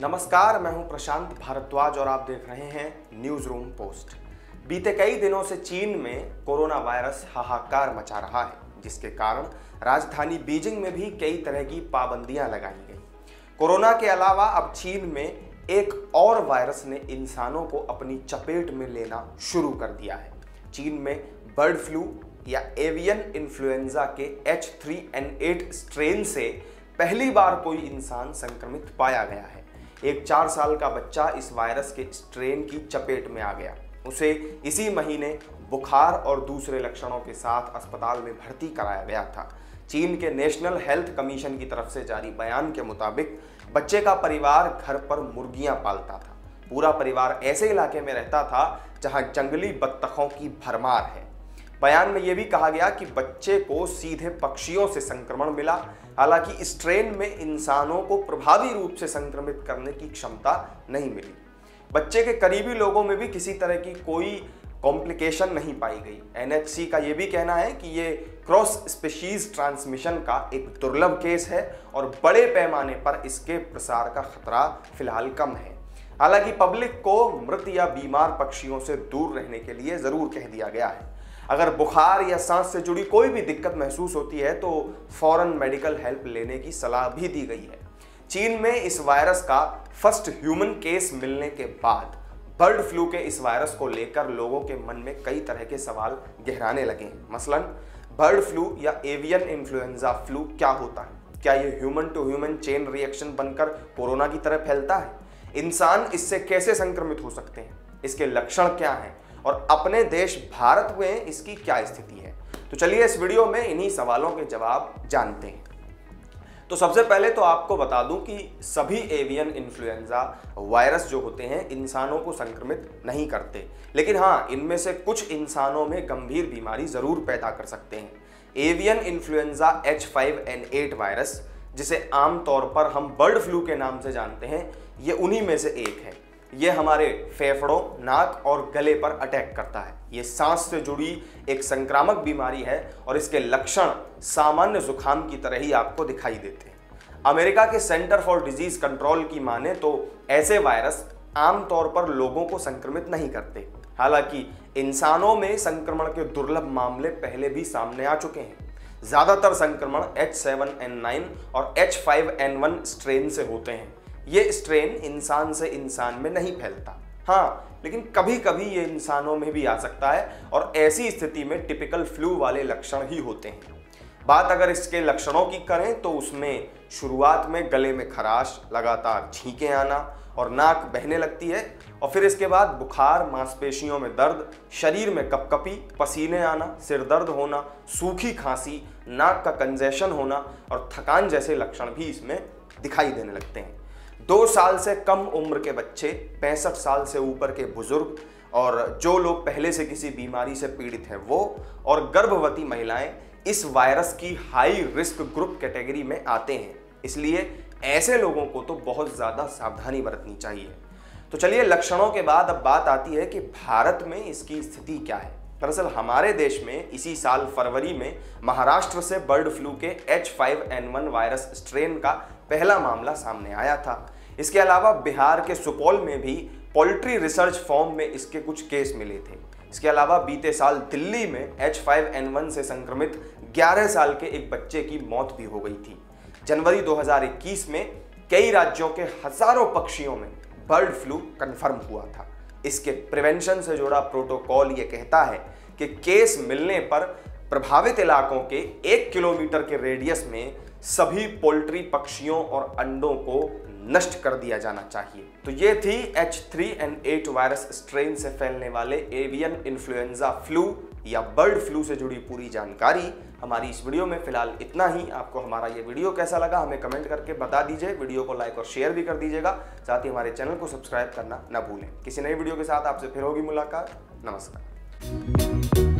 नमस्कार, मैं हूं प्रशांत भारद्वाज और आप देख रहे हैं न्यूज रूम पोस्ट। बीते कई दिनों से चीन में कोरोना वायरस हाहाकार मचा रहा है, जिसके कारण राजधानी बीजिंग में भी कई तरह की पाबंदियां लगाई गई। कोरोना के अलावा अब चीन में एक और वायरस ने इंसानों को अपनी चपेट में लेना शुरू कर दिया है। चीन में बर्ड फ्लू या एवियन इन्फ्लुएंजा के H3N8 स्ट्रेन से पहली बार कोई इंसान संक्रमित पाया गया है। एक 4 साल का बच्चा इस वायरस के स्ट्रेन की चपेट में आ गया। उसे इसी महीने बुखार और दूसरे लक्षणों के साथ अस्पताल में भर्ती कराया गया था। चीन के नेशनल हेल्थ कमीशन की तरफ से जारी बयान के मुताबिक बच्चे का परिवार घर पर मुर्गियां पालता था। पूरा परिवार ऐसे इलाके में रहता था जहां जंगली बत्तखों की भरमार है। बयान में यह भी कहा गया कि बच्चे को सीधे पक्षियों से संक्रमण मिला। हालांकि इस स्ट्रेन में इंसानों को प्रभावी रूप से संक्रमित करने की क्षमता नहीं मिली। बच्चे के करीबी लोगों में भी किसी तरह की कोई कॉम्प्लिकेशन नहीं पाई गई। NHC का यह भी कहना है कि ये क्रॉस स्पीशीज ट्रांसमिशन का एक दुर्लभ केस है और बड़े पैमाने पर इसके प्रसार का खतरा फिलहाल कम है। हालांकि पब्लिक को मृत या बीमार पक्षियों से दूर रहने के लिए जरूर कह दिया गया है। अगर बुखार या सांस से जुड़ी कोई भी दिक्कत महसूस होती है तो फौरन मेडिकल हेल्प लेने की सलाह भी दी गई है। चीन में इस वायरस का फर्स्ट ह्यूमन केस मिलने के बाद बर्ड फ्लू के इस वायरस को लेकर लोगों के मन में कई तरह के सवाल गहराने लगे हैं। मसलन बर्ड फ्लू या एवियन इन्फ्लुएंजा फ्लू क्या होता है? क्या ये human to human chain reaction बनकर कोरोना की तरह फैलता है? इंसान इससे कैसे संक्रमित हो सकते हैं? इसके लक्षण क्या हैं और अपने देश भारत में इसकी क्या स्थिति है? तो चलिए इस वीडियो में इन्हीं सवालों के जवाब जानते हैं। तो सबसे पहले तो आपको बता दूं कि सभी एवियन इन्फ्लुएंजा वायरस जो होते हैं इंसानों को संक्रमित नहीं करते, लेकिन हाँ, इनमें से कुछ इंसानों में गंभीर बीमारी जरूर पैदा कर सकते हैं। एवियन इन्फ्लुएंजा H5N8 वायरस, जिसे आमतौर पर हम बर्ड फ्लू के नाम से जानते हैं, ये उन्हीं में से एक है। ये हमारे फेफड़ों, नाक और गले पर अटैक करता है। ये सांस से जुड़ी एक संक्रामक बीमारी है और इसके लक्षण सामान्य जुकाम की तरह ही आपको दिखाई देते हैं। अमेरिका के सेंटर फॉर डिजीज कंट्रोल की माने तो ऐसे वायरस आमतौर पर लोगों को संक्रमित नहीं करते। हालांकि इंसानों में संक्रमण के दुर्लभ मामले पहले भी सामने आ चुके हैं। ज्यादातर संक्रमण H7N9 और H5N1 स्ट्रेन से होते हैं। ये स्ट्रेन इंसान से इंसान में नहीं फैलता, हाँ, लेकिन कभी कभी ये इंसानों में भी आ सकता है और ऐसी स्थिति में टिपिकल फ्लू वाले लक्षण ही होते हैं। बात अगर इसके लक्षणों की करें तो उसमें शुरुआत में गले में खराश, लगातार छींकें आना और नाक बहने लगती है, और फिर इसके बाद बुखार, मांसपेशियों में दर्द, शरीर में कपकपी, पसीने आना, सिर दर्द होना, सूखी खांसी, नाक का कंजेशन होना और थकान जैसे लक्षण भी इसमें दिखाई देने लगते हैं। 2 साल से कम उम्र के बच्चे, 65 साल से ऊपर के बुजुर्ग और जो लोग पहले से किसी बीमारी से पीड़ित हैं वो, और गर्भवती महिलाएं इस वायरस की हाई रिस्क ग्रुप कैटेगरी में आते हैं। इसलिए ऐसे लोगों को तो बहुत ज़्यादा सावधानी बरतनी चाहिए। तो चलिए, लक्षणों के बाद अब बात आती है कि भारत में इसकी स्थिति क्या है। दरअसल हमारे देश में इसी साल फरवरी में महाराष्ट्र से बर्ड फ्लू के H5N1 वायरस स्ट्रेन का पहला मामला सामने आया था। इसके अलावा बिहार के सुपौल में भी पोल्ट्री रिसर्च फार्म में इसके कुछ केस मिले थे। इसके अलावा बीते साल दिल्ली में H5N1 से संक्रमित 11 साल के एक बच्चे की मौत भी हो गई थी। जनवरी 2021 में कई राज्यों के हजारों पक्षियों में बर्ड फ्लू कंफर्म हुआ था। इसके प्रिवेंशन से जुड़ा प्रोटोकॉल ये कहता है कि केस मिलने पर प्रभावित इलाकों के 1 किलोमीटर के रेडियस में सभी पोल्ट्री पक्षियों और अंडों को नष्ट कर दिया जाना चाहिए। तो ये थी H3N8 वायरस स्ट्रेन से फैलने वाले एवियन इन्फ्लुएंजा फ्लू या बर्ड फ्लू से जुड़ी पूरी जानकारी। हमारी इस वीडियो में फिलहाल इतना ही। आपको हमारा ये वीडियो कैसा लगा हमें कमेंट करके बता दीजिए। वीडियो को लाइक और शेयर भी कर दीजिएगा। साथ ही हमारे चैनल को सब्सक्राइब करना ना भूलें। किसी नई वीडियो के साथ आपसे फिर होगी मुलाकात। नमस्कार।